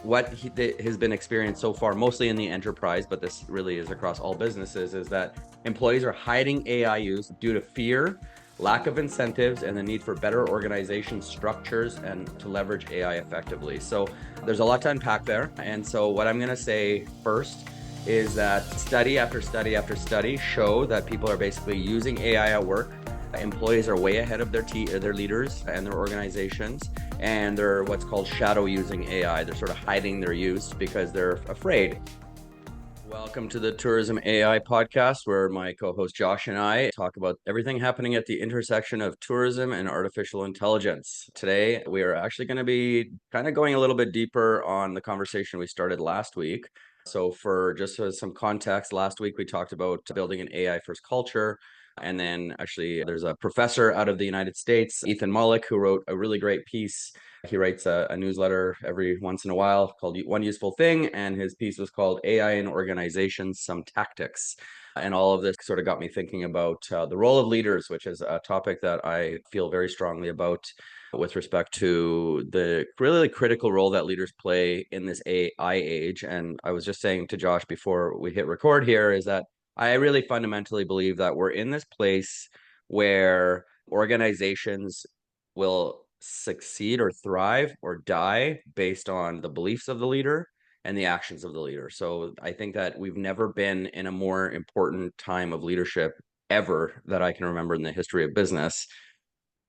has been experienced so far, mostly in the enterprise, but this really is across all businesses, is that employees are hiding AI use due to fear, lack of incentives, and the need for better organization structures and to leverage AI effectively. So there's a lot to unpack there. And so what I'm going to say first is that study after study after study show that people are basically using AI at work. Employees are way ahead of their leaders and their organizations, and they're what's called shadow using AI. They're sort of hiding their use because they're afraid. Welcome to the Tourism AI podcast, where my co-host Josh and I talk about everything happening at the intersection of tourism and artificial intelligence. Today, we are actually going to be kind of going a little bit deeper on the conversation we started last week. So for just some context, last week we talked about building an AI first culture. And then actually there's a professor out of the United States, Ethan Mollick, who wrote a really great piece. He writes a newsletter every once in a while called One Useful Thing, and his piece was called AI in Organizations, Some Tactics. And all of this sort of got me thinking about the role of leaders, which is a topic that I feel very strongly about with respect to the really critical role that leaders play in this AI age. And I was just saying to Josh before we hit record here is that I really fundamentally believe that we're in this place where organizations will succeed or thrive or die based on the beliefs of the leader and the actions of the leader. So I think that we've never been in a more important time of leadership ever that I can remember in the history of business.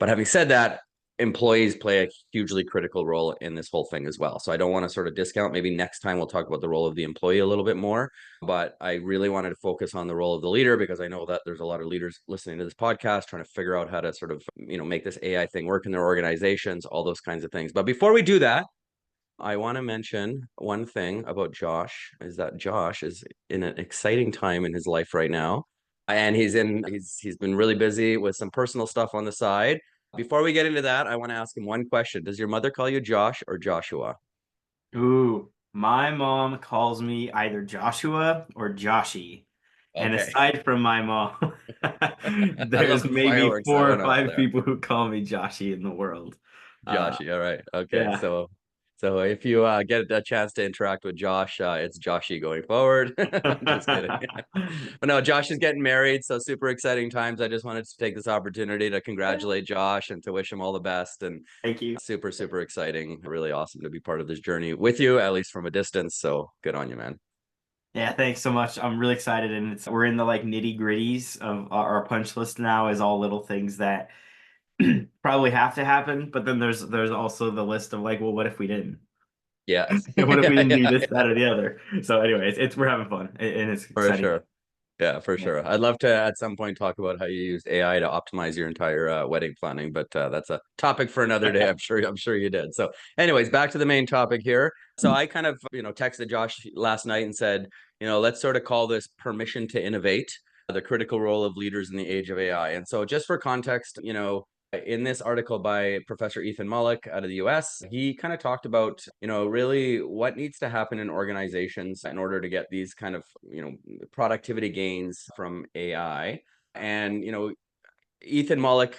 But having said that, employees play a hugely critical role in this whole thing as well. So I don't want to sort of discount. Maybe next time we'll talk about the role of the employee a little bit more. But I really wanted to focus on the role of the leader because I know that there's a lot of leaders listening to this podcast trying to figure out how to sort of, make this AI thing work in their organizations, all those kinds of things. But before we do that, I want to mention one thing about Josh is that Josh is in an exciting time in his life right now. And he's been really busy with some personal stuff on the side. Before we get into that, I want to ask him one question. Does your mother call you Josh or Joshua? Ooh, my mom calls me either Joshua or Joshy. And Okay. aside from my mom, I love there's the maybe fireworks that four or went off five there. people who call me Joshy in the world. Uh, Joshy. All right. Okay. yeah. So if you get a chance to interact with Josh, it's Joshy going forward. Just kidding. But no, Josh is getting married, so super exciting times. I just wanted to take this opportunity to congratulate Josh and to wish him all the best. And Thank you. super, super exciting. Really awesome to be part of this journey with you, at least from a distance. So good on you, man. Yeah, thanks so much. I'm really excited, and we're in the like nitty gritties of our punch list now. Is all little things that probably have to happen, but then there's also the list of like, well, what if we didn't? Yeah. What if we Yeah, didn't do yeah, this, that, or the other? So, anyways, it's we're having fun, and it's for exciting. sure. Yeah, for Yeah. sure. I'd love to at some point talk about how you used AI to optimize your entire wedding planning, but that's a topic for another day. I'm sure you did. So, anyways, back to the main topic here. So I kind of, texted Josh last night and said, let's sort of call this permission to innovate, the critical role of leaders in the age of AI. And so just for context, in this article by Professor Ethan Mollick out of the US, he kind of talked about, really what needs to happen in organizations in order to get these kind of, productivity gains from AI. And, Ethan Mollick,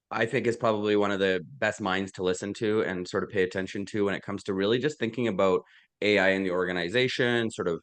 I think, is probably one of the best minds to listen to and sort of pay attention to when it comes to really just thinking about AI in the organization, sort of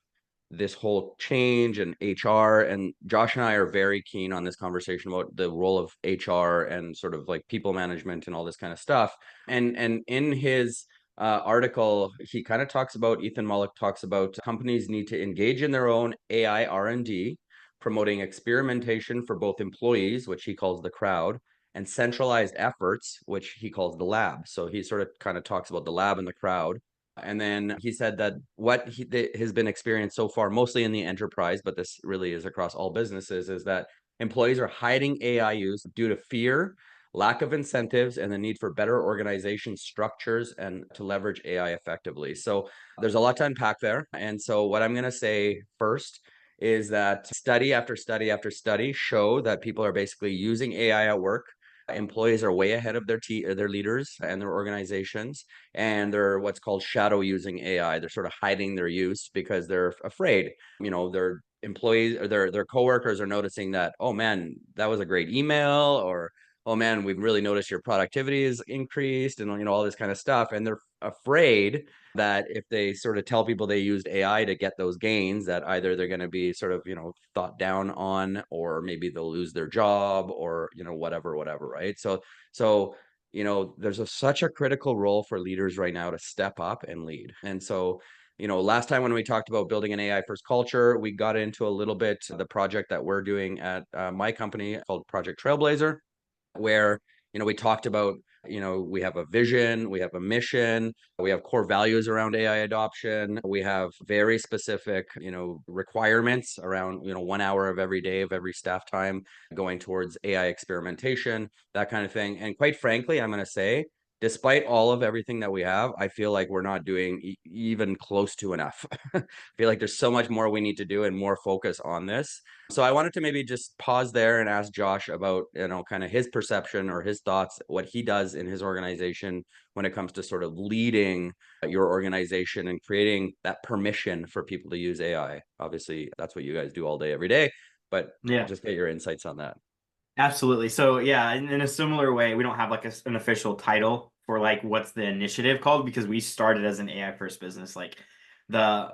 this whole change and HR. And Josh and I are very keen on this conversation about the role of HR and sort of like people management and all this kind of stuff. And in his article, he kind of talks about, Ethan Mollick talks about companies need to engage in their own AI R&D, promoting experimentation for both employees, which he calls the crowd, and centralized efforts, which he calls the lab. So he sort of kind of talks about the lab and the crowd. And then he said that has been experienced so far, mostly in the enterprise, but this really is across all businesses, is that employees are hiding AI use due to fear, lack of incentives, and the need for better organization structures and to leverage AI effectively. So there's a lot to unpack there. And so what I'm going to say first is that study after study after study show that people are basically using AI at work. Employees are way ahead of their leaders and their organizations, and they're what's called shadow using AI. They're sort of hiding their use because they're afraid. Their employees or their coworkers are noticing that, oh man, that was a great email, or oh man, we've really noticed your productivity is increased and, all this kind of stuff. And they're afraid that if they sort of tell people they used AI to get those gains, that either they're going to be sort of, thought down on, or maybe they'll lose their job, or, whatever, right? So, there's such a critical role for leaders right now to step up and lead. And so, last time when we talked about building an AI first culture, we got into a little bit the project that we're doing at my company called Project Trailblazer, where we talked about we have a vision, we have a mission, we have core values around AI adoption, we have very specific requirements around 1 hour of every day of every staff time going towards AI experimentation, that kind of thing. And quite frankly, I'm going to say, despite all of everything that we have, I feel like we're not doing even close to enough. I feel like there's so much more we need to do and more focus on this. So I wanted to maybe just pause there and ask Josh about, kind of his perception or his thoughts, what he does in his organization when it comes to sort of leading your organization and creating that permission for people to use AI. Obviously, that's what you guys do all day, every day, but Yeah. just get your insights on that. Absolutely. So yeah, in a similar way, we don't have like an official title for like what's the initiative called, because we started as an AI first business. Like the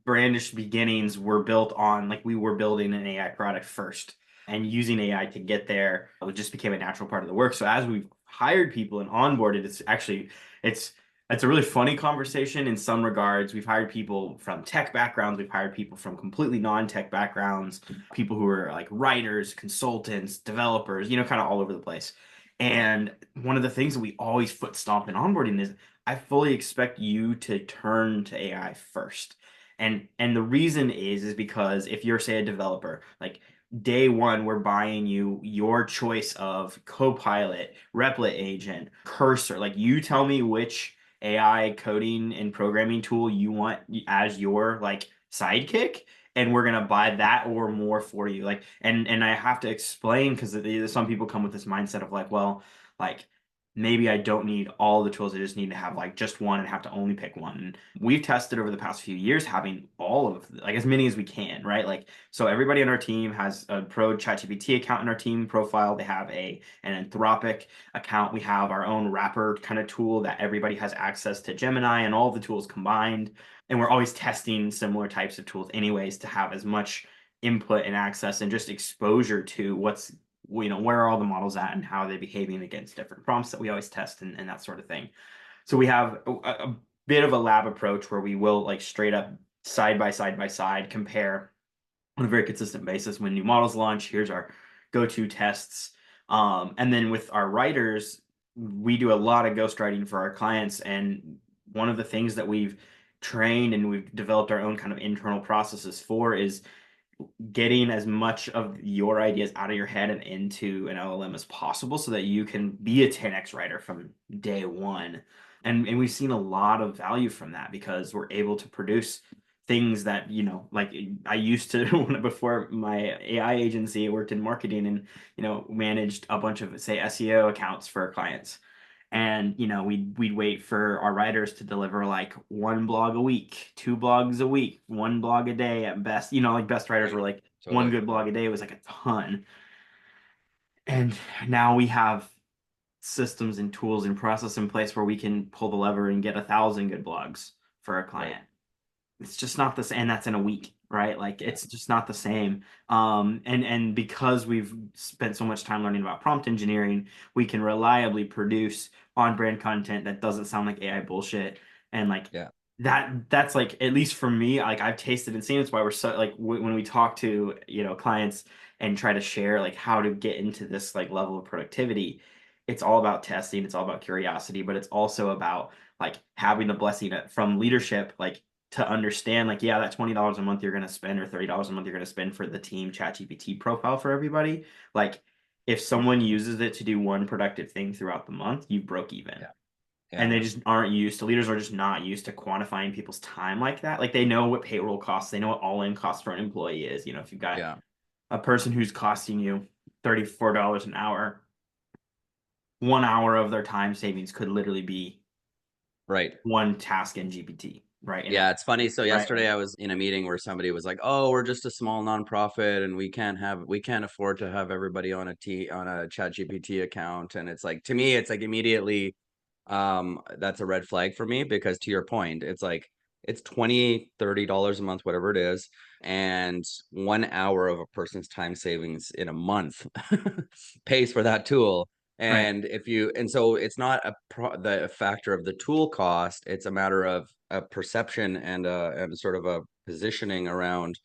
brandish beginnings were built on like we were building an AI product first, and using AI to get there, it just became a natural part of the work. So as we've hired people and onboarded, it's it's a really funny conversation in some regards. We've hired people from tech backgrounds, we've hired people from completely non-tech backgrounds, people who are like writers, consultants, developers, kind of all over the place. And one of the things that we always foot stomp in onboarding is I fully expect you to turn to AI first. And the reason is because if you're, say, a developer, like day one, we're buying you your choice of Copilot, Replit agent, Cursor. Like you tell me which AI coding and programming tool you want as your like sidekick, and we're gonna buy that or more for you. Like, and I have to explain, because some people come with this mindset of like, well, like maybe I don't need all the tools. I just need to have like just one and have to only pick one. And we've tested over the past few years having all of like as many as we can, right? Like, so everybody on our team has a pro ChatGPT account in our team profile. They have an Anthropic account. We have our own wrapper kind of tool that everybody has access to Gemini and all the tools combined. And we're always testing similar types of tools anyways to have as much input and access and just exposure to what's, where are all the models at and how are they behaving against different prompts that we always test, and that sort of thing. So we have a bit of a lab approach where we will like straight up side by side compare on a very consistent basis when new models launch. Here's our go-to tests. And then with our writers, we do a lot of ghostwriting for our clients. And one of the things that we've trained and we've developed our own kind of internal processes for is getting as much of your ideas out of your head and into an LLM as possible so that you can be a 10x writer from day one. And we've seen a lot of value from that because we're able to produce things that, like I used to, before my AI agency, I worked in marketing and, managed a bunch of, say, SEO accounts for our clients. And we'd wait for our writers to deliver like one blog a week, two blogs a week, one blog a day at best. Like best writers Right. were like one Totally. good blog a day was like a ton. And now we have systems and tools and process in place where we can pull the lever and get 1,000 good blogs for a Right. client. It's just not the same, and that's in a week, right? Like Yeah. it's just not the same. And because we've spent so much time learning about prompt engineering, we can reliably produce on-brand content that doesn't sound like AI bullshit. And like Yeah. that's like, at least for me, like I've tasted and seen. It's why we're so like when we talk to clients and try to share like how to get into this like level of productivity, it's all about testing, it's all about curiosity, but it's also about like having the blessing from leadership, like to understand like, yeah, that $20 a month you're going to spend or $30 a month you're going to spend for the team ChatGPT profile for everybody, like if someone uses it to do one productive thing throughout the month, you broke even. Yeah. And Yeah. they just aren't used to, leaders are just not used to quantifying people's time like that. Like they know what payroll costs, they know what all in cost for an employee is. If you've got Yeah. a person who's costing you $34 an hour, 1 hour of their time savings could literally be Right. one task in GPT. right? And Yeah, it's funny. So right, yesterday I was in a meeting where somebody was like, "Oh, we're just a small nonprofit and we can't afford to have everybody on a ChatGPT account." And it's like, to me, it's like immediately that's a red flag for me, because to your point, it's like it's 20, $30 a month, whatever it is, and 1 hour of a person's time savings in a month pays for that tool. right. And so it's not the factor of the tool cost, it's a matter of a perception and sort of a positioning around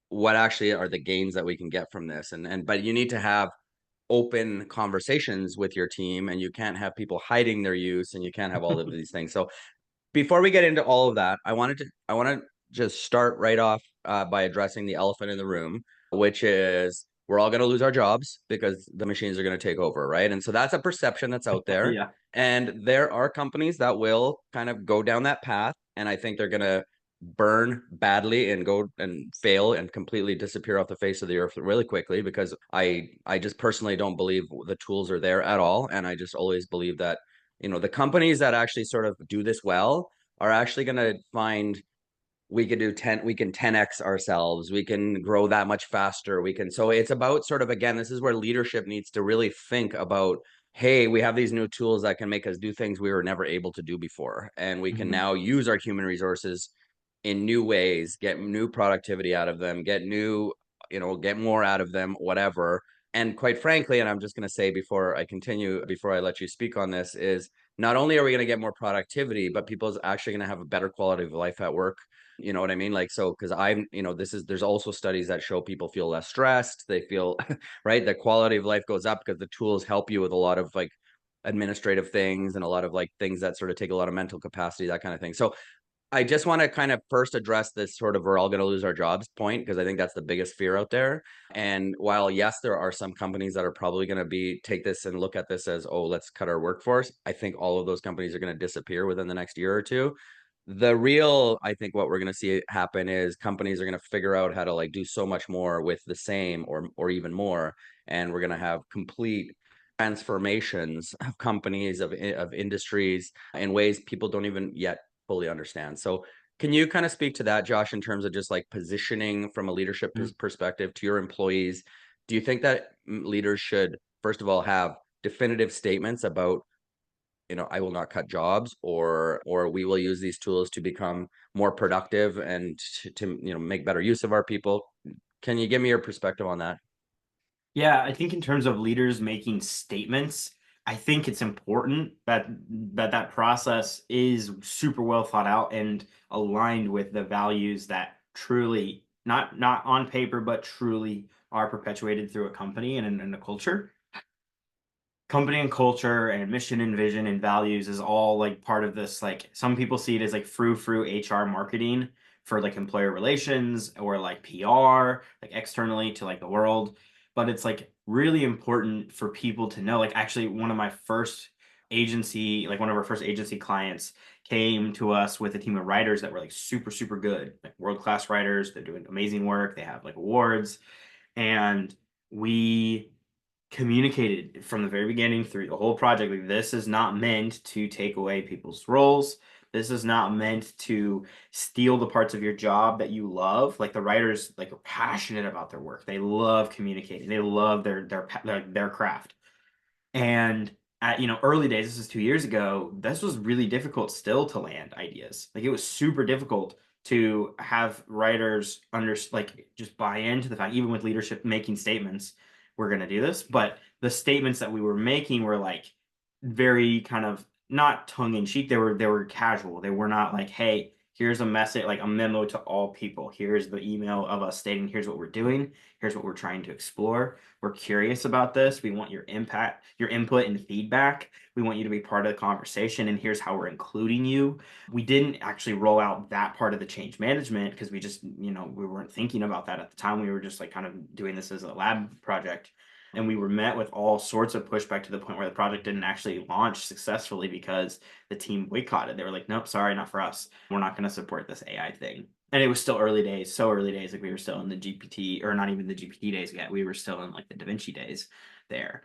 what actually are the gains that we can get from this. And but you need to have open conversations with your team, and you can't have people hiding their use, and you can't have all of these things. So before we get into all of that, I want to just start right off by addressing the elephant in the room, which is we're all going to lose our jobs because the machines are going to take over, right? And so that's a perception that's out there. Yeah. And there are companies that will kind of go down that path, and I think they're going to burn badly and go and fail and completely disappear off the face of the earth really quickly, because I just personally don't believe the tools are there at all. And I just always believe that, the companies that actually sort of do this well are actually going to find we can 10x ourselves, we can grow that much faster, so it's about sort of, again, this is where leadership needs to really think about, hey, we have these new tools that can make us do things we were never able to do before, and we can Mhm. now use our human resources in new ways, get new productivity out of them, get more out of them, whatever. And quite frankly, and I'm just going to say before I continue, before I let you speak on this, is not only are we going to get more productivity, but people's actually going to have a better quality of life at work. You know what I mean? Like, so, because there's also studies that show people feel less stressed. They feel, right? The quality of life goes up because the tools help you with a lot of like administrative things and a lot of like things that sort of take a lot of mental capacity, that kind of thing. So I just want to kind of first address this sort of we're all going to lose our jobs point, because I think that's the biggest fear out there. And while, yes, there are some companies that are probably going to take this and look at this as, oh, let's cut our workforce, I think all of those companies are going to disappear within the next year or two. I think what we're going to see happen is companies are going to figure out how to like do so much more with the same, or even more. And we're going to have complete transformations of companies, of industries, in ways people don't even yet fully understand. So can you kind of speak to that, Josh, in terms of just like positioning from a leadership Mm. perspective to your employees? Do you think that leaders should, first of all, have definitive statements about, I will not cut jobs, or we will use these tools to become more productive and to make better use of our people? Can you give me your perspective on that? Yeah, I think in terms of leaders making statements, I think it's important that that process is super well thought out and aligned with the values that truly, not on paper, but truly are perpetuated through a company and a culture. Company and culture and mission and vision and values is all like part of this. Like some people see it as like frou HR marketing for like employer relations or like PR, like externally to like the world. But it's like really important for people to know. Like actually, one of our first agency clients came to us with a team of writers that were like super good, like world-class writers. They're doing amazing work. They have like awards, and we communicated from the very beginning through the whole project, like this is not meant to take away people's roles. This is not meant to steal the parts of your job that you love. Like the writers like are passionate about their work. They love communicating. They love their craft. And at early days, this is 2 years ago, this was really difficult still to land ideas. Like it was super difficult to have writers like just buy into the fact, even with leadership making statements, we're gonna do this. But the statements that we were making were like very kind of not tongue in cheek. They were casual. They were not like, hey, here's a message, like a memo to all people. Here's the email of us stating, here's what we're doing, here's what we're trying to explore. We're curious about this. We want your impact, your input and feedback. We want you to be part of the conversation, and here's how we're including you. We didn't actually roll out that part of the change management because we just, we weren't thinking about that at the time. We were just like kind of doing this as a lab project. And we were met with all sorts of pushback to the point where the project didn't actually launch successfully because the team boycotted. They were like, nope, sorry, not for us. We're not going to support this AI thing. And it was still early days, so early days. Like we were still in the GPT, or not even the GPT days yet. We were still in like the Da Vinci days there.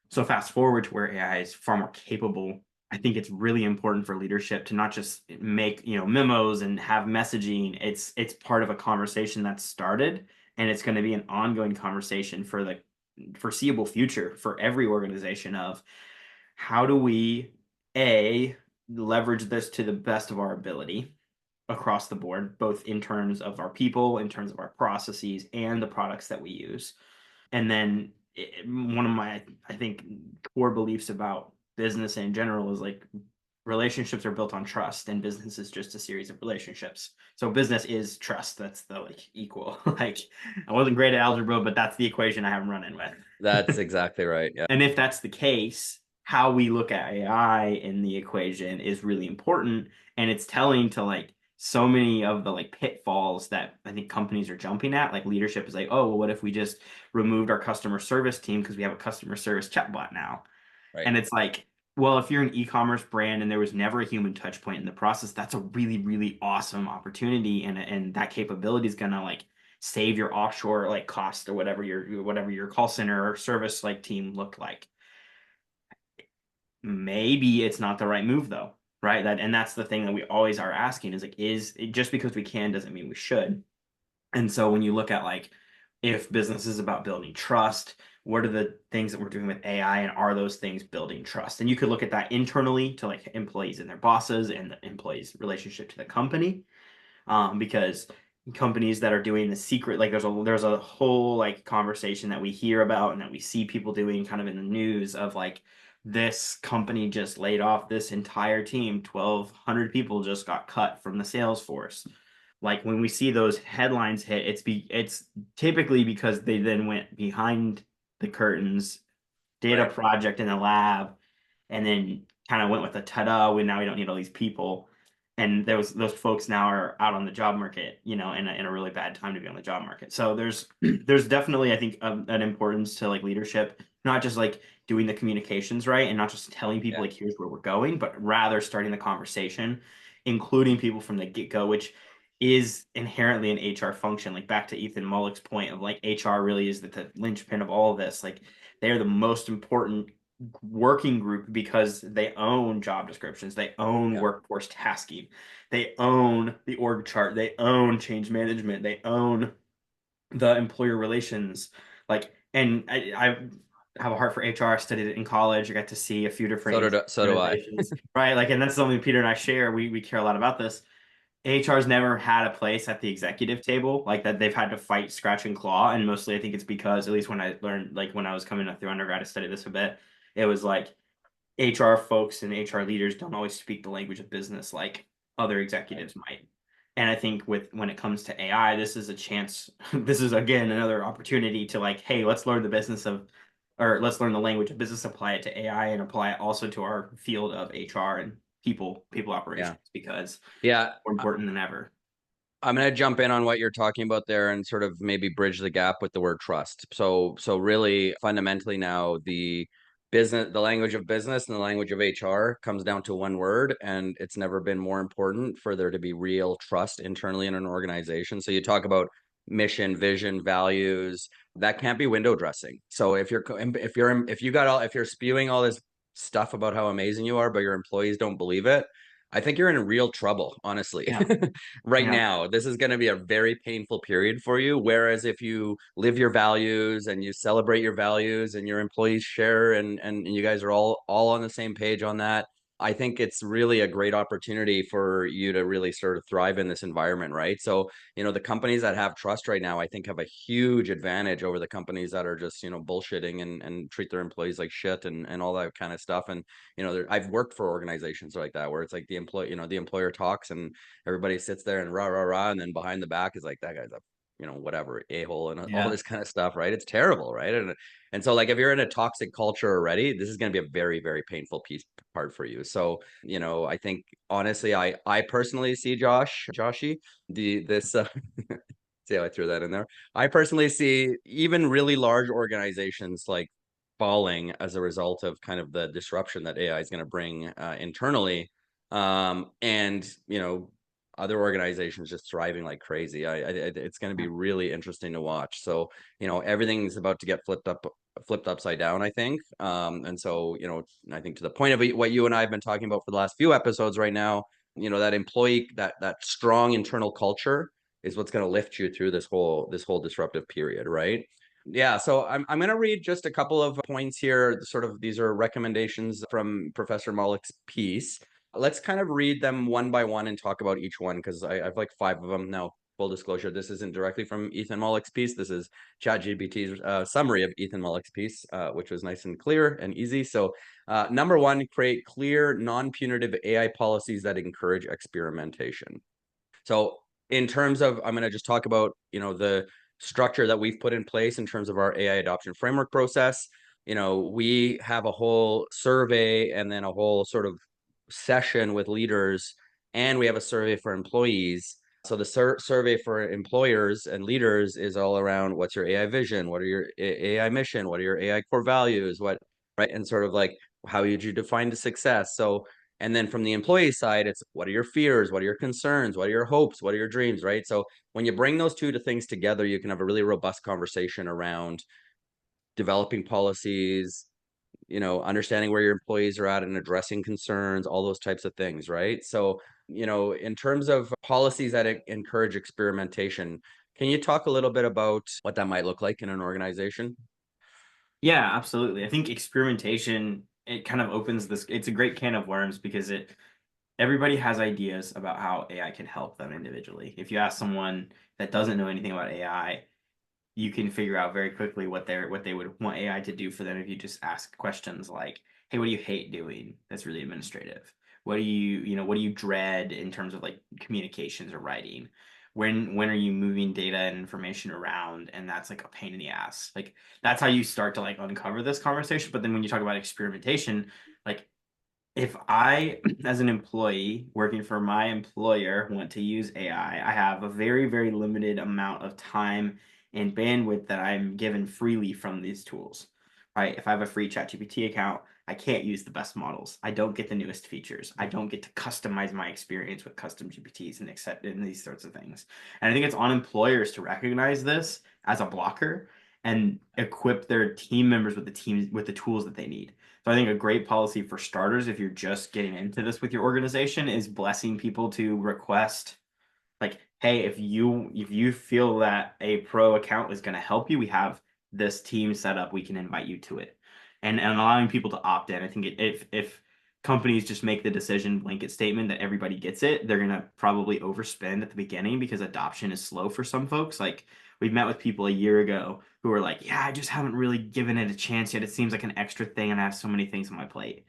So fast forward to where AI is far more capable I think it's really important for leadership to not just make, memos and have messaging. It's part of a conversation that's started, and it's going to be an ongoing conversation for the foreseeable future for every organization of how do we a leverage this to the best of our ability across the board, both in terms of our people, in terms of our processes, and the products that we use. And then one of my, I think, core beliefs about business in general is like relationships are built on trust, and business is just a series of relationships. So business is trust. That's the like equal. Like I wasn't great at algebra, but that's the equation I have them running That's with. exactly right. Yeah. And if that's the case, how we look at AI in the equation is really important. And it's telling to like so many of the like pitfalls that I think companies are jumping at. Like leadership is like, oh, well, what if we just removed our customer service team because we have a customer service chatbot now? Right. And it's like, well, if you're an e-commerce brand and there was never a human touch point in the process, that's a really, really awesome opportunity. And that capability is gonna like save your offshore like cost or whatever your call center or service like team looked like. Maybe it's not the right move though, right? That's the thing that we always are asking is like, is it just because we can doesn't mean we should. And so when you look at like if business is about building trust, what are the things that we're doing with AI and are those things building trust? And you could look at that internally to like employees and their bosses and the employees' relationship to the company. Because companies that are doing the secret, like there's a whole like conversation that we hear about and that we see people doing kind of in the news of like this company just laid off this entire team, 1,200 people just got cut from the sales force. Like when we see those headlines hit, it's typically because they then went behind the curtains, did a Right. project in the lab, and then kind of went with a ta-da, now we don't need all these people. And those folks now are out on the job market, in a really bad time to be on the job market. So there's there's definitely, I think, an importance to like leadership, not just like doing the communications right and not just telling people Yeah. like here's where we're going, but rather starting the conversation, including people from the get-go, which is inherently an HR function. Like back to Ethan Mollick's point of like HR really is the linchpin of all of this. Like they are the most important working group because they own job descriptions, they own Yeah. workforce tasking, they own the org chart, they own change management, they own the employer relations. Like, and I have a heart for HR. I studied it in college. I got to see a few different So do I. organizations, right? Like, and that's something Peter and I share. We care a lot about this. HR's never had a place at the executive table like that. They've had to fight, scratch, and claw, and mostly I think it's because at least when I learned, like when I was coming up through undergrad, I studied this a bit. It was like HR folks and HR leaders don't always speak the language of business like other Right. executives might. And I think with when it comes to AI, this is a chance. This is again another opportunity to like, hey, let's learn the business of, or let's learn the language of business, apply it to AI, and apply it also to our field of HR and people Yeah. operations because Yeah. more important than ever. I'm going to jump in on what you're talking about there and sort of maybe bridge the gap with the word trust. So really fundamentally now the language of business and the language of HR comes down to one word, and it's never been more important for there to be real trust internally in an organization. So you talk about mission, vision, values, that can't be window dressing. So if you're spewing all this stuff about how amazing you are, but your employees don't believe it, I think you're in real trouble, honestly. Yeah, Right yeah, now, this is going to be a very painful period for you. Whereas if you live your values and you celebrate your values and your employees share and you guys are all on the same page on that, I think it's really a great opportunity for you to really sort of thrive in this environment, right? So, the companies that have trust right now, I think have a huge advantage over the companies that are just, bullshitting and treat their employees like shit and all that kind of stuff. And, I've worked for organizations like that where it's like the employer talks and everybody sits there and rah rah rah, and then behind the back is like that guy's a whatever a-hole and all yeah. this kind of stuff, right? It's terrible, right? And so like if you're in a toxic culture already, this is going to be a very very painful part for you. So I think honestly, I personally see Joshy the this see how I threw that in there. I personally see even really large organizations like falling as a result of kind of the disruption that AI is going to bring internally, and other organizations just thriving like crazy. It's going to be really interesting to watch. So everything's about to get flipped flipped upside down, I think. And so, I think to the point of what you and I have been talking about for the last few episodes right now, that employee, that strong internal culture is what's going to lift you through this whole disruptive period, right? Yeah, so I'm going to read just a couple of points here. Sort of these are recommendations from Professor Mollick's piece. Let's kind of read them one by one and talk about each one, because I've like 5 of them now. Full disclosure, this isn't directly from Ethan Mollick's piece. This is ChatGPT's summary of Ethan Mollick's piece, which was nice and clear and easy. So number 1, create clear, non-punitive AI policies that encourage experimentation. So in terms of, I'm going to just talk about, the structure that we've put in place in terms of our AI adoption framework process. We have a whole survey and then a whole sort of session with leaders, and we have a survey for employees. So the survey for employers and leaders is all around what's your AI vision, what are your AI mission, what are your AI core values, right? And sort of like, how would you define the success? So, and then from the employee side, it's what are your fears? What are your concerns? What are your hopes? What are your dreams, right? So when you bring those two things together, you can have a really robust conversation around developing policies, understanding where your employees are at and addressing concerns, all those types of things, right? So, in terms of policies that encourage experimentation, can you talk a little bit about what that might look like in an organization? Yeah, absolutely. I think experimentation, it kind of opens this, it's a great can of worms because everybody has ideas about how AI can help them individually. If you ask someone that doesn't know anything about AI, you can figure out very quickly what they would want AI to do for them if you just ask questions like, "Hey, what do you hate doing? That's really administrative. What do you dread in terms of like communications or writing? When are you moving data and information around and that's like a pain in the ass?" Like that's how you start to like uncover this conversation. But then when you talk about experimentation, like if I, as an employee working for my employer, want to use AI, I have a very, very limited amount of time and bandwidth that I'm given freely from these tools, right? If I have a free ChatGPT account, I can't use the best models. I don't get the newest features. I don't get to customize my experience with custom GPTs and accept in these sorts of things. And I think it's on employers to recognize this as a blocker and equip their team members with the tools that they need. So I think a great policy for starters, if you're just getting into this with your organization, is blessing people to request, like, hey, if you feel that a pro account is going to help you, we have this team set up, we can invite you to it. And allowing people to opt in. I think if companies just make the decision blanket statement that everybody gets it, they're going to probably overspend at the beginning because adoption is slow for some folks. Like we've met with people a year ago who were like, yeah, I just haven't really given it a chance yet. It seems like an extra thing and I have so many things on my plate.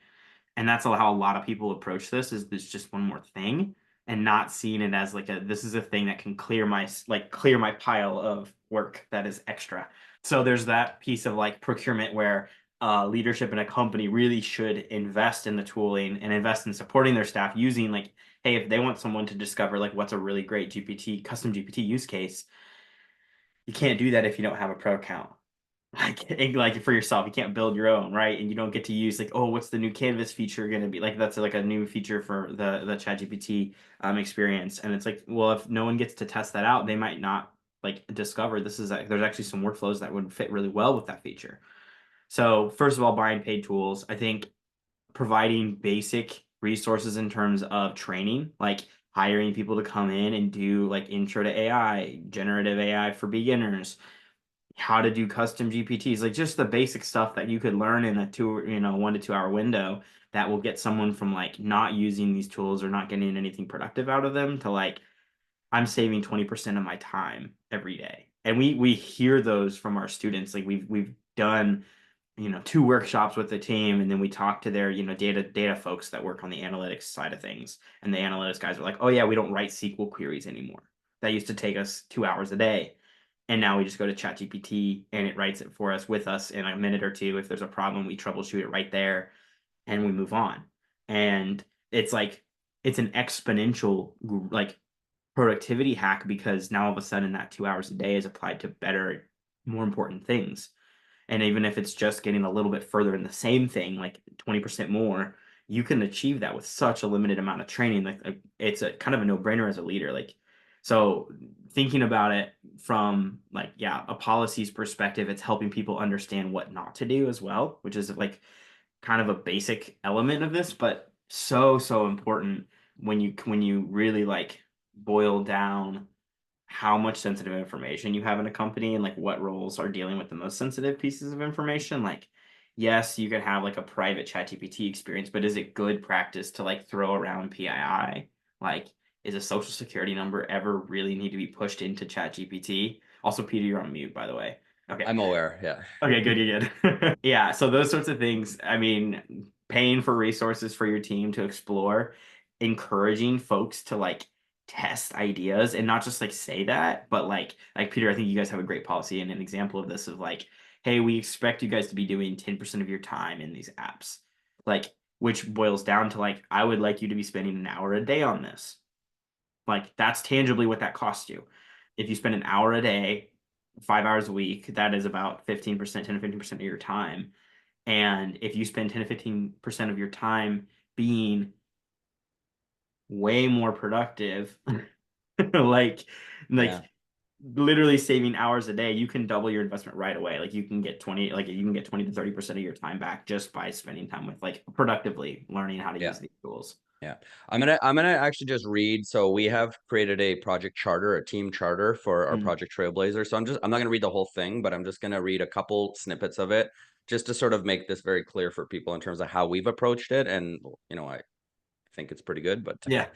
And that's how a lot of people approach this, is this just one more thing and not seeing it as like this is a thing that can clear my pile of work that is extra. So there's that piece of like procurement where leadership in a company really should invest in the tooling and invest in supporting their staff using, like, hey, if they want someone to discover like what's a really great GPT custom GPT use case, you can't do that if you don't have a pro account. Like for yourself, you can't build your own, right? And you don't get to use like, oh, what's the new Canvas feature going to be? Like that's like a new feature for the ChatGPT experience. And it's like, well, if no one gets to test that out, they might not like discover this is like, there's actually some workflows that would fit really well with that feature. So first of all, buying paid tools. I think providing basic resources in terms of training, like hiring people to come in and do like intro to AI, generative AI for beginners, how to do custom GPTs, like just the basic stuff that you could learn in a 1 to 2 hour window that will get someone from like not using these tools or not getting anything productive out of them to like, I'm saving 20% of my time every day. And we hear those from our students. Like we've done 2 workshops with the team, and then we talk to their data folks that work on the analytics side of things, and the analytics guys are like, oh yeah, we don't write SQL queries anymore. That used to take us 2 hours a day, and now we just go to ChatGPT and it writes it for us with us in a minute or two. If there's a problem, we troubleshoot it right there and we move on. And it's like it's an exponential like productivity hack because now all of a sudden that 2 hours a day is applied to better, more important things. And even if it's just getting a little bit further in the same thing, like 20% more, you can achieve that with such a limited amount of training. Like it's a kind of a no-brainer as a leader. Like So thinking about it from like, yeah, a policies perspective, it's helping people understand what not to do as well, which is like kind of a basic element of this, but so important when you really like boil down how much sensitive information you have in a company and like what roles are dealing with the most sensitive pieces of information. Like, yes, you could have like a private ChatGPT experience, but is it good practice to like throw around PII? Like, is a social security number ever really need to be pushed into ChatGPT? Also, Peter, you're on mute, by the way. Okay. I'm aware. Yeah. Okay, good. Yeah, so those sorts of things, I mean, paying for resources for your team to explore, encouraging folks to like test ideas and not just like say that, but like Peter, I think you guys have a great policy and an example of this of like, hey, we expect you guys to be doing 10% of your time in these apps. Like, which boils down to like, I would like you to be spending an hour a day on this. Like that's tangibly what that costs you. If you spend an hour a day, 5 hours a week, that is about 15%, 10 to 15% of your time. And if you spend 10 to 15% of your time being way more productive, like like Yeah. literally saving hours a day, you can double your investment right away. Like you can get 20 to 30% of your time back just by spending time with like productively learning how to Yeah. use these tools. Yeah. I'm gonna actually just read. So we have created a project charter, a team charter for our Mm. Project Trailblazer. So I'm not gonna read the whole thing, but I'm just gonna read a couple snippets of it just to sort of make this very clear for people in terms of how we've approached it. And I think it's pretty good, but Yeah.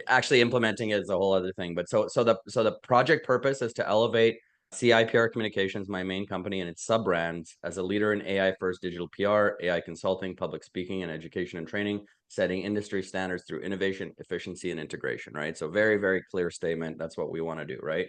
actually implementing it is a whole other thing. But so the project purpose is to elevate CIPR Communications, my main company, and its sub brands as a leader in AI first digital PR, AI consulting, public speaking, and education and training, setting industry standards through innovation, efficiency, and integration. Right. So very, very clear statement. That's what we want to do. Right.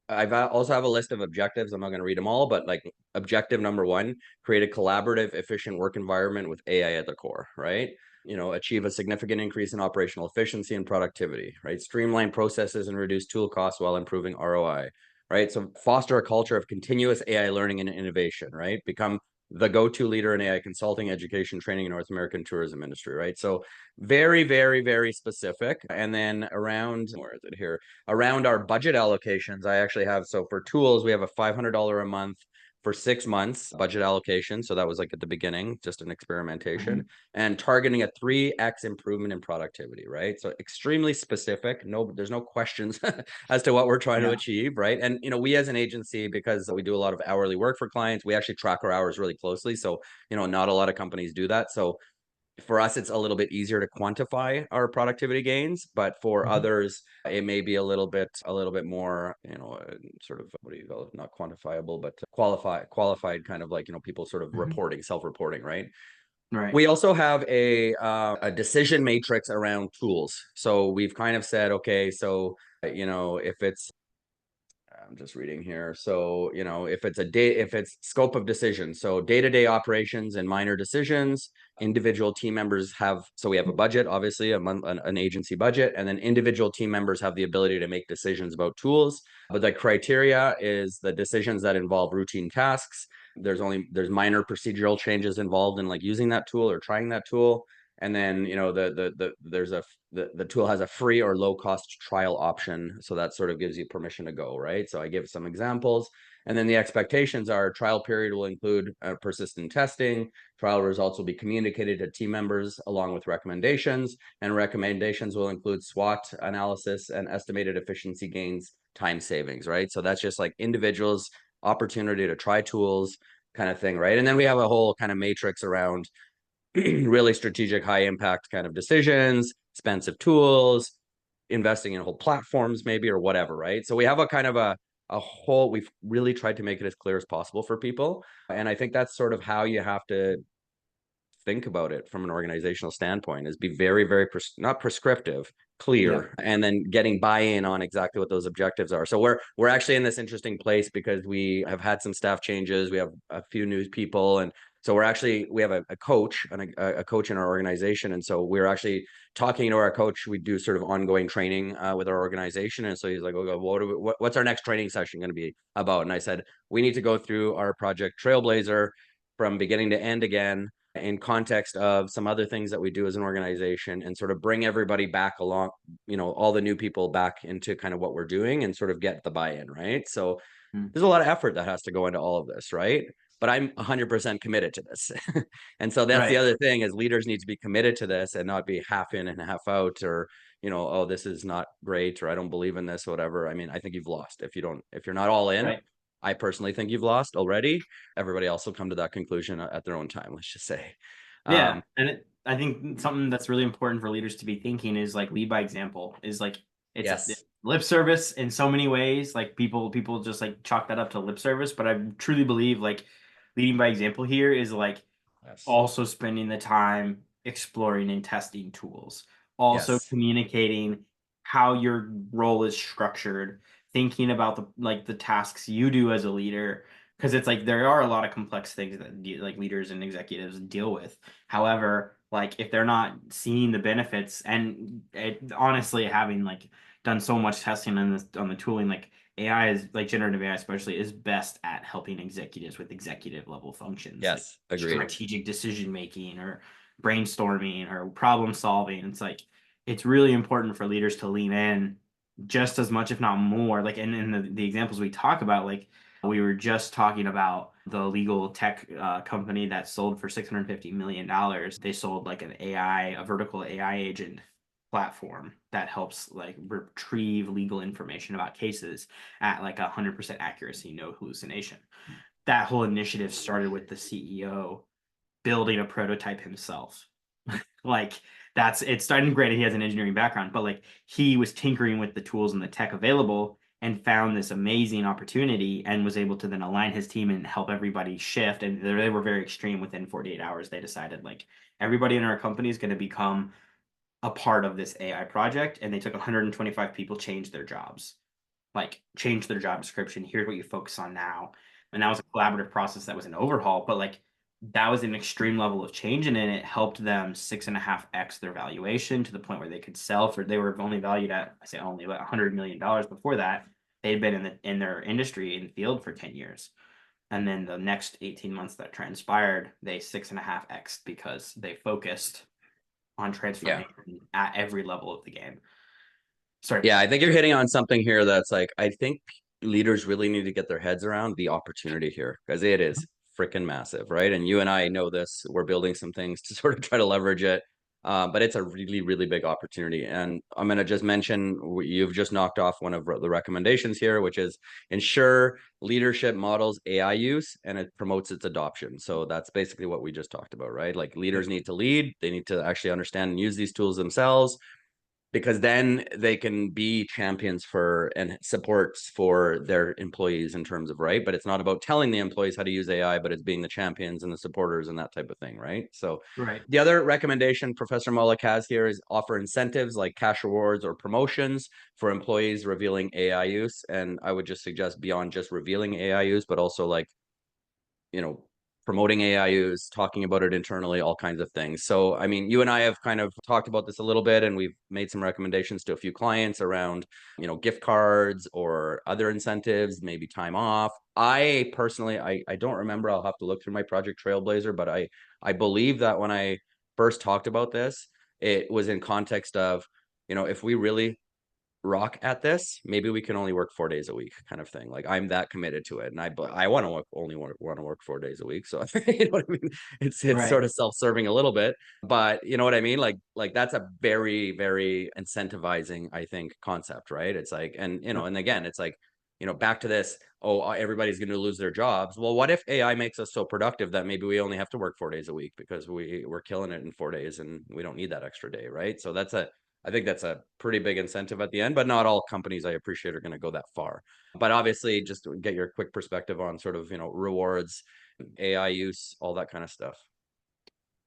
I've also have a list of objectives. I'm not going to read them all, but like objective number one, create a collaborative, efficient work environment with AI at the core, right? Achieve a significant increase in operational efficiency and productivity, right? Streamline processes and reduce tool costs while improving ROI, right? So foster a culture of continuous AI learning and innovation, right? Become the go-to leader in AI consulting, education, training in North American tourism industry, right? So very, very, very specific. And then around, where is it here? Around our budget allocations, I actually have, so for tools, we have a $500 a month for 6 months budget allocation. So that was like at the beginning, just an experimentation, Mhm. and targeting a 3x improvement in productivity, right? So extremely specific. No, there's no questions as to what we're trying to Yeah. achieve, right? And we as an agency, because we do a lot of hourly work for clients, we actually track our hours really closely. So, not a lot of companies do that. So for us, it's a little bit easier to quantify our productivity gains, but for Mhm. others, it may be a little bit more, sort of, what do you call it? Not quantifiable, but qualified kind of like, people sort of Mhm. reporting, self-reporting, right? Right. We also have a decision matrix around tools. So we've kind of said, okay, so, if it's I'm just reading here. So, if it's scope of decision, so day-to-day operations and minor decisions, individual team members have, so we have a budget, obviously, an agency budget, and then individual team members have the ability to make decisions about tools. But the criteria is the decisions that involve routine tasks. There's minor procedural changes involved in like using that tool or trying that tool. And then, the tool has a free or low cost trial option. So that sort of gives you permission to go, right? So I give some examples. And then the expectations are trial period will include persistent testing. Trial results will be communicated to team members along with recommendations. And recommendations will include SWOT analysis and estimated efficiency gains, time savings, right? So that's just like individuals' opportunity to try tools kind of thing, right? And then we have a whole kind of matrix around really strategic, high impact kind of decisions, expensive tools, investing in whole platforms, maybe, or whatever, right? So we have a kind of a whole, we've really tried to make it as clear as possible for people. And I think that's sort of how you have to think about it from an organizational standpoint, is be very, very not prescriptive, Yeah. clear, and then getting buy-in on exactly what those objectives are. So we're actually in this interesting place because we have had some staff changes. We have a few new people, and so we have a coach and a coach in our organization, and so we're actually talking to our coach. We do sort of ongoing training with our organization, and so he's like, "Okay, what's our next training session going to be about?" And I said, "We need to go through our project Trailblazer from beginning to end again." in context of some other things that we do as an organization and sort of bring everybody back along, all the new people back into kind of what we're doing and sort of get the buy-in, right? So Mm. there's a lot of effort that has to go into all of this, right? But I'm 100% committed to this. And so that's the Right. other thing, is leaders need to be committed to this and not be half in and half out, or, oh, this is not great, or I don't believe in this, or whatever. I mean, I think you've lost if you're not all in. Right. I personally think you've lost already. Everybody else will come to that conclusion at their own time, let's just say. Yeah. Um, I think something that's really important for leaders to be thinking is like lead by example. Is like it's yes. lip service in so many ways. Like people just like chalk that up to lip service, but I truly believe like leading by example here is like Yes. also spending the time exploring and testing tools, also Yes. communicating how your role is structured, thinking about the tasks you do as a leader, because it's like there are a lot of complex things that like leaders and executives deal with. However, like if they're not seeing the benefits, and honestly, having like done so much testing on this on the tooling, like AI is like generative AI especially is best at helping executives with executive level functions like Yes. Agreed. strategic decision making or brainstorming or problem solving. It's like it's really important for leaders to lean in just as much, if not more. Like in the examples we talk about, like we were just talking about the legal tech company that sold for $650 million. They sold like a vertical AI agent platform that helps like retrieve legal information about cases at like 100% accuracy, no hallucination. That whole initiative started with the CEO building a prototype himself. Like that's it started. Granted, he has an engineering background, but like he was tinkering with the tools and the tech available and found this amazing opportunity and was able to then align his team and help everybody shift. And they were very extreme. Within 48 hours, they decided like everybody in our company is going to become a part of this AI project. And they took 125 people, changed their jobs, like change their job description. Here's what you focus on now. And that was a collaborative process that was an overhaul, but like that was an extreme level of change. And then it helped them 6.5x their valuation to the point where they could sell for, they were only valued at, I say only, about $100 million before that. They'd been in their industry in the field for 10 years. And then the next 18 months that transpired, they 6.5x because they focused on Yeah. transformation at every level of the game. Sorry. Yeah, I think you're hitting on something here that's like, I think leaders really need to get their heads around the opportunity here, because it is freaking massive, right? And you and I know this. We're building some things to sort of try to leverage it. But it's a really, really big opportunity. And I'm going to just mention, you've just knocked off one of the recommendations here, which is ensure leadership models AI use and it promotes its adoption. So that's basically what we just talked about, right? Like leaders need to lead, they need to actually understand and use these tools themselves, because then they can be champions for and supports for their employees in terms of, right? But it's not about telling the employees how to use AI, but it's being the champions and the supporters and that type of thing, right? So Right. the other recommendation Professor Mollick has here is offer incentives like cash rewards or promotions for employees revealing AI use. And I would just suggest beyond just revealing AI use, but also like, promoting AI use, talking about it internally, all kinds of things. So, I mean, you and I have kind of talked about this a little bit, and we've made some recommendations to a few clients around, gift cards or other incentives, maybe time off. I personally, I don't remember. I'll have to look through my Project Trailblazer, but I believe that when I first talked about this, it was in context of, if we really rock at this, maybe we can only work 4 days a week, kind of thing. Like I'm that committed to it, and I want to want to work 4 days a week. So you know what I mean. It's Right. sort of self-serving a little bit, but you know what I mean. Like that's a very very incentivizing, I think, concept, right? It's like, and and again, it's like, back to this. Oh, everybody's going to lose their jobs. Well, what if AI makes us so productive that maybe we only have to work 4 days a week because we're killing it in 4 days and we don't need that extra day, right? So I think that's a pretty big incentive at the end, but not all companies, I appreciate, are going to go that far. But obviously, just get your quick perspective on sort of, rewards, AI use, all that kind of stuff.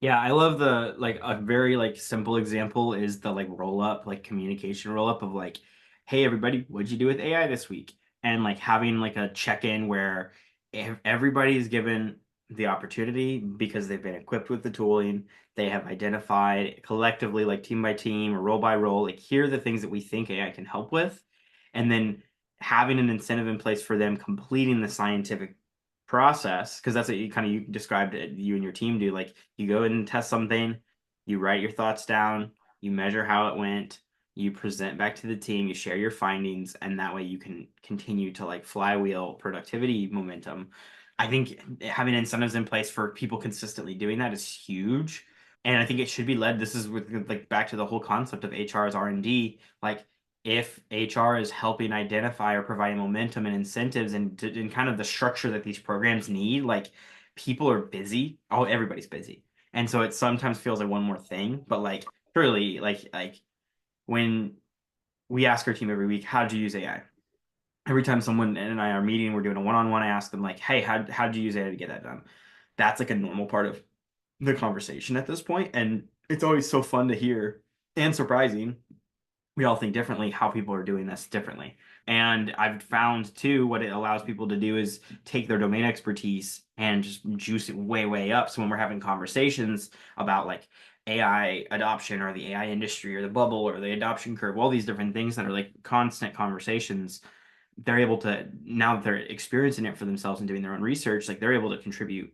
Yeah, I love the like a very like simple example is the like roll up, like communication roll up of like, hey everybody, what'd you do with AI this week? And like having like a check-in where everybody is given the opportunity because they've been equipped with the tooling, they have identified collectively, like team by team or role by role, like here are the things that we think AI can help with, and then having an incentive in place for them completing the scientific process, because that's what you described it, you and your team do. Like you go in and test something, you write your thoughts down, you measure how it went, you present back to the team, you share your findings, and that way you can continue to like flywheel productivity momentum. I think having incentives in place for people consistently doing that is huge. And I think it should be led. This is with like back to the whole concept of HR as R&D. Like if HR is helping identify or providing momentum and incentives and kind of the structure that these programs need, like people are busy. Oh, everybody's busy. And so it sometimes feels like one more thing, but like truly, like when we ask our team every week, how did you use AI? Every time someone and I are meeting, we're doing a one-on-one, I ask them like, hey, how did you use AI to get that done? That's like a normal part of the conversation at this point. And it's always so fun to hear and surprising, we all think differently, how people are doing this differently. And I've found too, what it allows people to do is take their domain expertise and just juice it way, way up. So when we're having conversations about like AI adoption or the AI industry or the bubble or the adoption curve, all these different things that are like constant conversations, they're able to, now that they're experiencing it for themselves and doing their own research, like they're able to contribute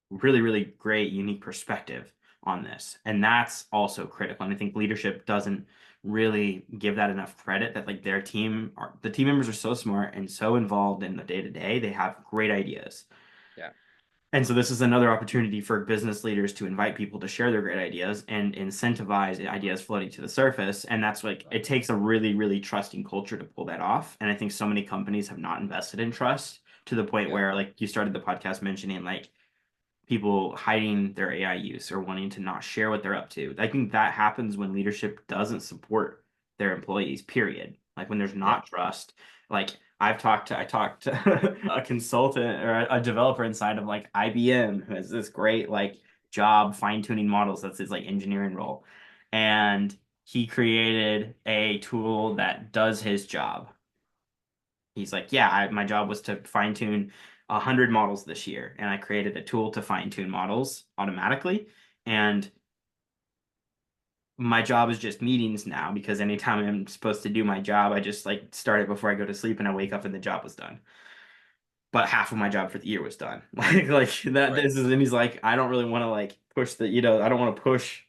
really, really great, unique perspective on this. And that's also critical. And I think leadership doesn't really give that enough credit, that like the team members are so smart and so involved in the day to day. They have great ideas. Yeah. And so this is another opportunity for business leaders to invite people to share their great ideas and incentivize ideas floating to the surface. And that's like, it takes a really, really trusting culture to pull that off. And I think so many companies have not invested in trust to the point Yeah. where, like you started the podcast mentioning, like people hiding their AI use or wanting to not share what they're up to. I think that happens when leadership doesn't support their employees, period. Like when there's Yeah. not trust. Like I talked to a consultant or a developer inside of like IBM who has this great like job fine-tuning models. That's his like engineering role. And he created a tool that does his job. He's like, yeah, my job was to fine tune 100 models this year, and I created a tool to fine tune models automatically. And my job is just meetings now because anytime I'm supposed to do my job, I just like start it before I go to sleep and I wake up and the job was done. But half of my job for the year was done. Like that. Right. This is, and he's like, I don't really want to like push I don't want to push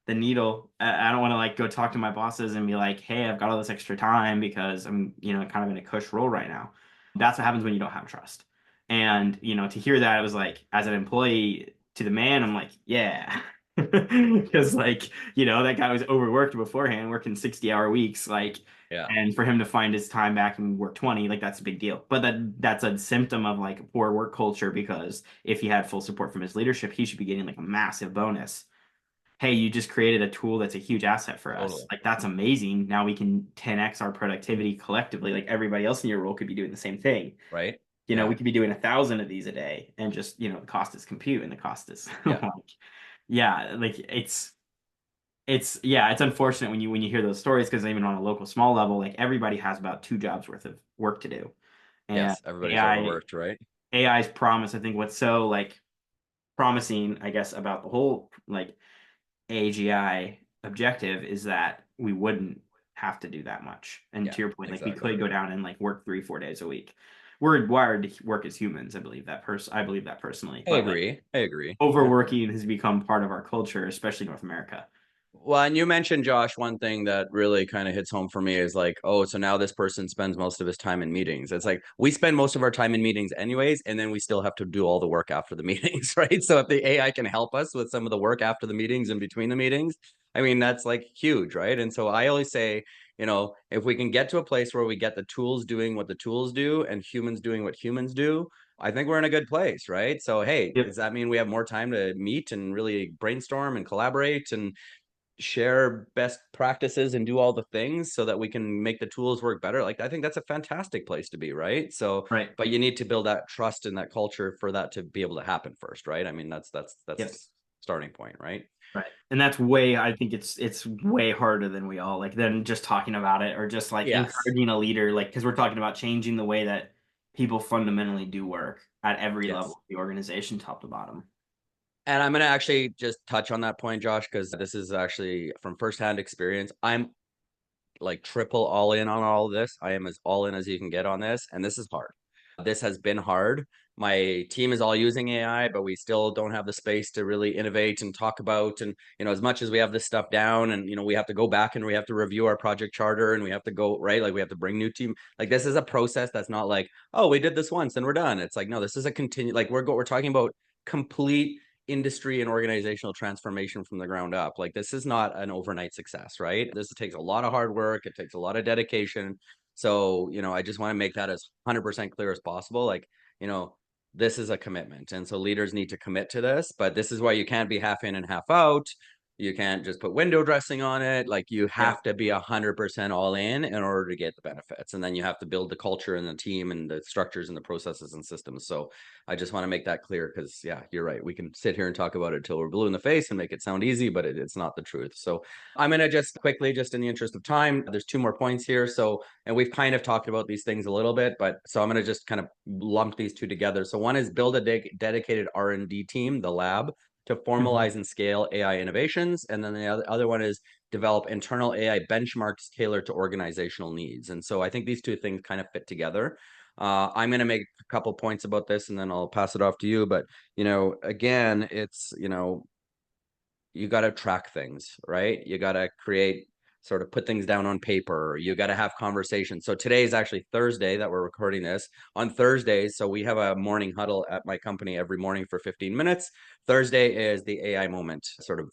the needle. I don't want to like go talk to my bosses and be like, hey, I've got all this extra time because I'm, kind of in a cush role right now. That's what happens when you don't have trust. And, to hear that, it was like, as an employee to the man, I'm like, yeah. Because like, that guy was overworked beforehand, working 60-hour weeks, like, Yeah. and for him to find his time back and work 20, like that's a big deal. But that's a symptom of like poor work culture, because if he had full support from his leadership, he should be getting like a massive bonus. Hey, you just created a tool that's a huge asset for us. Totally. Like that's amazing. Now we can 10x our productivity collectively. Like everybody else in your role could be doing the same thing. Right. Yeah. We could be doing 1,000 of these a day, and just, the cost is compute and the cost is Yeah. like, yeah, like it's unfortunate when you hear those stories, because even on a local small level, like everybody has about 2 jobs worth of work to do. And Yes. Everybody's AI overworked, right? AI's promise, I think what's so like promising, I guess, about the whole like AGI objective is that we wouldn't have to do that much. And Yeah. to your point, like we Exactly. could go down and like work 3, 4 days a week. We're wired to work as humans. I believe that personally. I But like agree. I agree. Yeah. overworking has become part of our culture, especially North America. Well, and you mentioned, Josh, one thing that really kind of hits home for me is like, oh, so now this person spends most of his time in meetings. It's like we spend most of our time in meetings anyways, and then we still have to do all the work after the meetings, right? So if the AI can help us with some of the work after the meetings and between the meetings, I mean, that's like huge, right? And so I always say, if we can get to a place where we get the tools doing what the tools do and humans doing what humans do, I think we're in a good place, right? So, hey, Yep. does that mean we have more time to meet and really brainstorm and collaborate and share best practices and do all the things so that we can make the tools work better? Like, I think that's a fantastic place to be, right? So, Right. but you need to build that trust in that culture for that to be able to happen first, right? I mean, Yep. that's starting point, right? Right. And I think it's way harder than we all like than just talking about it, or just like Yes. encouraging a leader, like because we're talking about changing the way that people fundamentally do work at every level Yes. of the organization, top to bottom. And I'm going to actually just touch on that point, Josh, because this is actually from firsthand experience. I'm like triple all in on all of this. I am as all in as you can get on this. And this is hard. This has been hard. my team is all using AI, but we still don't have the space to really innovate and talk about. And, as much as we have this stuff down and, we have to go back and we have to review our project charter and we have to go, right? Like we have to bring new team. Like this is a process that's not like, oh, we did this once and we're done. It's like, no, this is a continue, like we're talking about complete industry and organizational transformation from the ground up. Like this is not an overnight success, right? This takes a lot of hard work. It takes a lot of dedication. So, I just want to make that as 100% clear as possible. Like, you know, this is a commitment. And so leaders need to commit to this, but this is why you can't be half in and half out. You can't just put window dressing on it. Like you have to be 100% all in order to get the benefits. And then you have to build the culture and the team and the structures and the processes and systems. So I just want to make that clear because, yeah, you're right. We can sit here and talk about it till we're blue in the face and make it sound easy, but it's not the truth. So I'm going to just quickly, just in the interest of time, there's 2 more points here. So, and we've kind of talked about these things a little bit, but so I'm going to just kind of lump these 2 together. So one is build a dedicated R&D team, the lab, to formalize and scale AI innovations. And then the other one is develop internal AI benchmarks tailored to organizational needs. And so I think these 2 things kind of fit together. I'm going to make a couple points about this and then I'll pass it off to you. But, again, it's, you got to track things, right? You got to create, sort of put things down on paper. You got to have conversations. So today is actually Thursday that we're recording this. On Thursdays, so we have a morning huddle at my company every morning for 15 minutes. Thursday is the AI moment sort of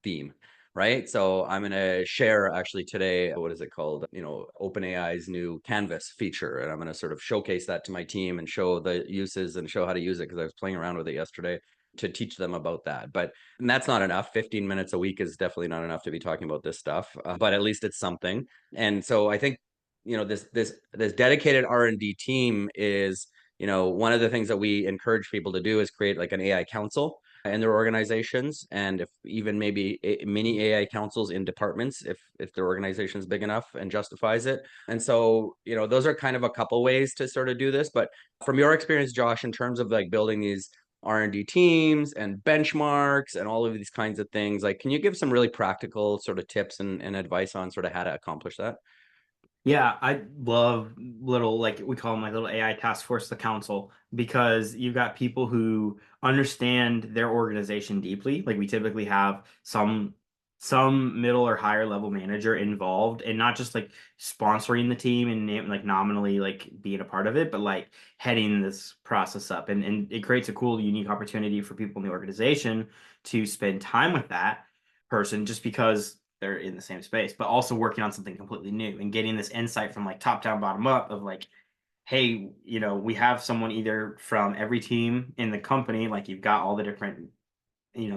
theme, right? So I'm going to share actually today, what is it called? OpenAI's new Canvas feature. And I'm going to sort of showcase that to my team and show the uses and show how to use it because I was playing around with it yesterday to teach them about that. But and that's not enough. 15 minutes a week is definitely not enough to be talking about this stuff, but at least it's something. And so I think, this dedicated R&D team is, one of the things that we encourage people to do is create like an AI council in their organizations, and if even maybe mini AI councils in departments, if their organization is big enough and justifies it. And so, those are kind of a couple ways to sort of do this. But from your experience, Josh, in terms of like building these R&D teams and benchmarks and all of these kinds of things, like, can you give some really practical sort of tips and advice on sort of how to accomplish that? Yeah, I love little, like we call them like little AI task force, the council, because you've got people who understand their organization deeply. Like we typically have some middle or higher level manager involved and not just like sponsoring the team and like nominally like being a part of it, but like heading this process up. And it creates a cool, unique opportunity for people in the organization to spend time with that person just because they're in the same space, but also working on something completely new and getting this insight from like top down, bottom up of like, hey, we have someone either from every team in the company, like you've got all the different,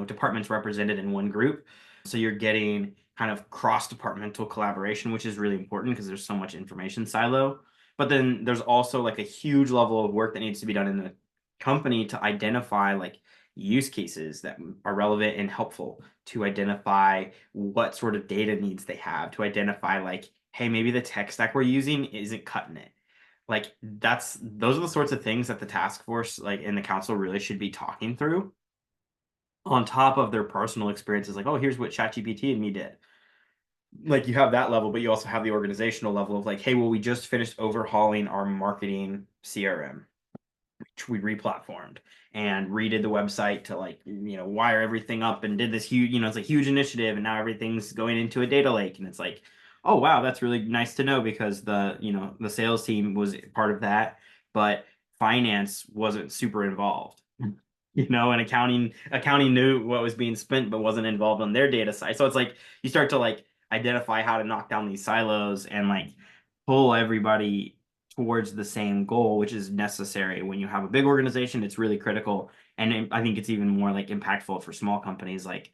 departments represented in one group. So you're getting kind of cross-departmental collaboration, which is really important because there's so much information silo. But then there's also like a huge level of work that needs to be done in the company to identify like use cases that are relevant and helpful, to identify what sort of data needs they have, to identify like, hey, maybe the tech stack we're using isn't cutting it. Like those are the sorts of things that the task force like in the council really should be talking through on top of their personal experiences. Like, oh, here's what ChatGPT and me did. Like you have that level, but you also have the organizational level of like, hey, well, we just finished overhauling our marketing CRM, which we replatformed and redid the website to like, wire everything up and did this huge, it's a huge initiative and now everything's going into a data lake. And it's like, oh wow, that's really nice to know because the sales team was part of that, but finance wasn't super involved. And accounting knew what was being spent but wasn't involved on their data side. So it's like you start to like identify how to knock down these silos and like pull everybody towards the same goal, which is necessary. When you have a big organization, it's really critical. And I think it's even more like impactful for small companies. Like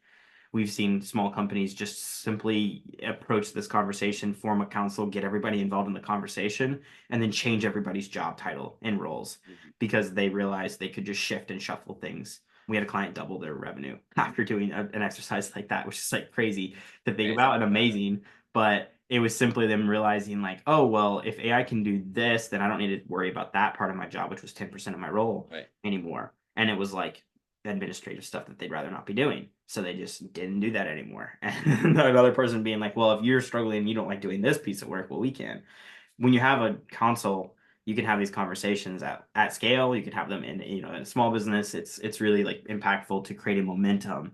we've seen small companies just simply approach this conversation, form a council, get everybody involved in the conversation, and then change everybody's job title and roles because they realized they could just shift and shuffle things. We had a client double their revenue after doing an exercise like that, which is like crazy to think about and amazing. But it was simply them realizing like, oh, well, if AI can do this, then I don't need to worry about that part of my job, which was 10% of my role anymore. And it was like administrative stuff that they'd rather not be doing. So they just didn't do that anymore. And another person being like, well, if you're struggling and you don't like doing this piece of work, well, we can. When you have a console you can have these conversations at scale. You can have them in, in a small business. It's really like impactful to create a momentum,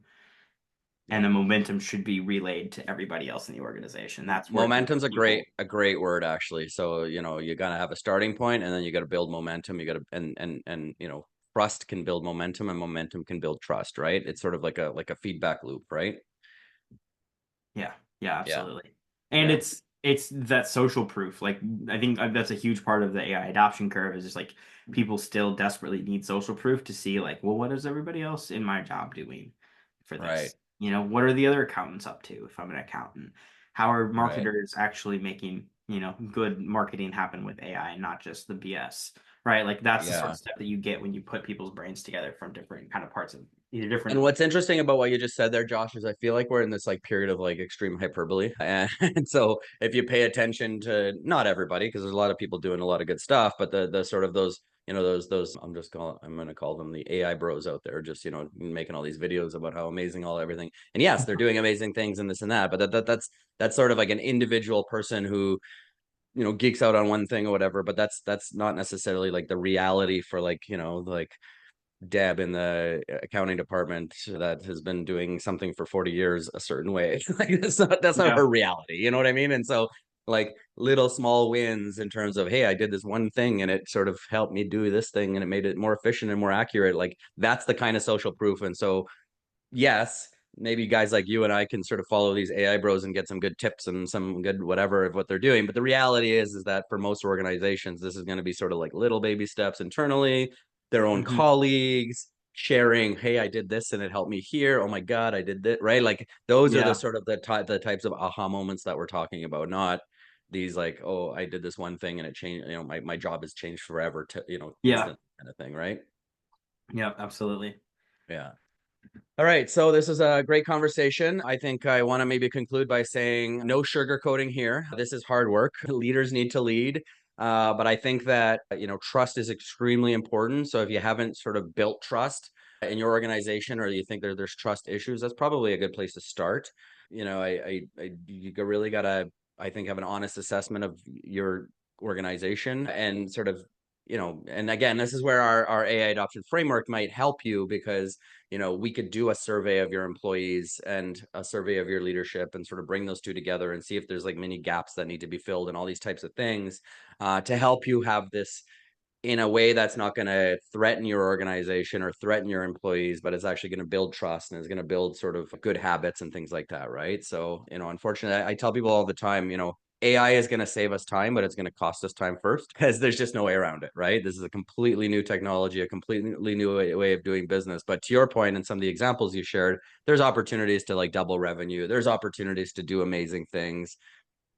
and the momentum should be relayed to everybody else in the organization. That's where Momentum's people. a great word actually. So, you gotta have a starting point and then you gotta build momentum. You gotta and trust can build momentum and momentum can build trust, right? It's sort of like a feedback loop, right? Yeah, yeah, Yeah. absolutely. And Yeah. it's that social proof. Like, I think that's a huge part of the AI adoption curve, is just like people still desperately need social proof to see, like, well, what is everybody else in my job doing for Right. this? What are the other accountants up to if I'm an accountant? How are Right. marketers actually making, good marketing happen with AI and not just the BS, right? Like, that's the sort Yeah. of stuff that you get when you put people's brains together from different kind of parts of either And different. what's interesting about what you just said there, Josh, is I feel like we're in this like period of like extreme hyperbole. And so if you pay attention to not everybody, because there's a lot of people doing a lot of good stuff, but the sort of those, those I'm gonna call them the AI bros out there, just making all these videos about how amazing all everything. And yes, they're doing amazing things and this and that, but that's sort of like an individual person who geeks out on one thing or whatever, but that's not necessarily like the reality for like like Deb in the accounting department that has been doing something for 40 years a certain way. Like that's not Yeah. her reality. You know what I mean? And so like little small wins in terms of, hey, I did this one thing and it sort of helped me do this thing and it made it more efficient and more accurate. Like that's the kind of social proof. And so yes, maybe guys like you and I can sort of follow these AI bros and get some good tips and some good whatever of what they're doing. But the reality is that for most organizations, this is going to be sort of like little baby steps internally, their own Hmm. colleagues sharing, hey, I did this and it helped me here. Oh my God, I did that. Right. Like those are the Yeah. sort of the types of aha moments that we're talking about, not these like, oh, I did this one thing and it changed, my job has changed forever to, Yeah. instant kind of thing. Right. Yeah, absolutely. Yeah. All right, so this is a great conversation. I think I want to maybe conclude by saying no sugarcoating here. This is hard work. Leaders need to lead. But I think that, trust is extremely important. So if you haven't sort of built trust in your organization or you think there's trust issues, that's probably a good place to start. You really got to, I think, have an honest assessment of your organization and sort of, and again, this is where our AI adoption framework might help you because we could do a survey of your employees and a survey of your leadership and sort of bring those two together and see if there's like many gaps that need to be filled and all these types of things to help you have this in a way that's not going to threaten your organization or threaten your employees, but it's actually going to build trust and is going to build sort of good habits and things like that, right? So, unfortunately, I tell people all the time, AI is going to save us time, but it's going to cost us time first because there's just no way around it, right? This is a completely new technology, a completely new way of doing business. But to your point and some of the examples you shared, there's opportunities to like double revenue. There's opportunities to do amazing things.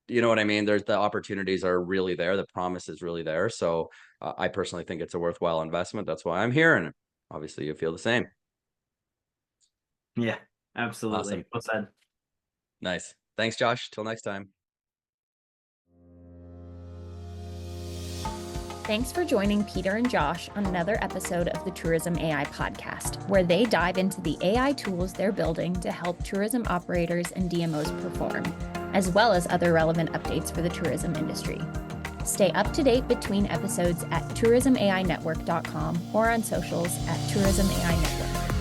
You know what I mean? There's the opportunities are really there. The promise is really there. So I personally think it's a worthwhile investment. That's why I'm here. And obviously you feel the same. Yeah, absolutely. Awesome. Well said. Nice. Thanks, Josh. Till next time. Thanks for joining Peter and Josh on another episode of the Tourism AI podcast, where they dive into the AI tools they're building to help tourism operators and DMOs perform, as well as other relevant updates for the tourism industry. Stay up to date between episodes at tourismainetwork.com or on socials at Tourism AI Network.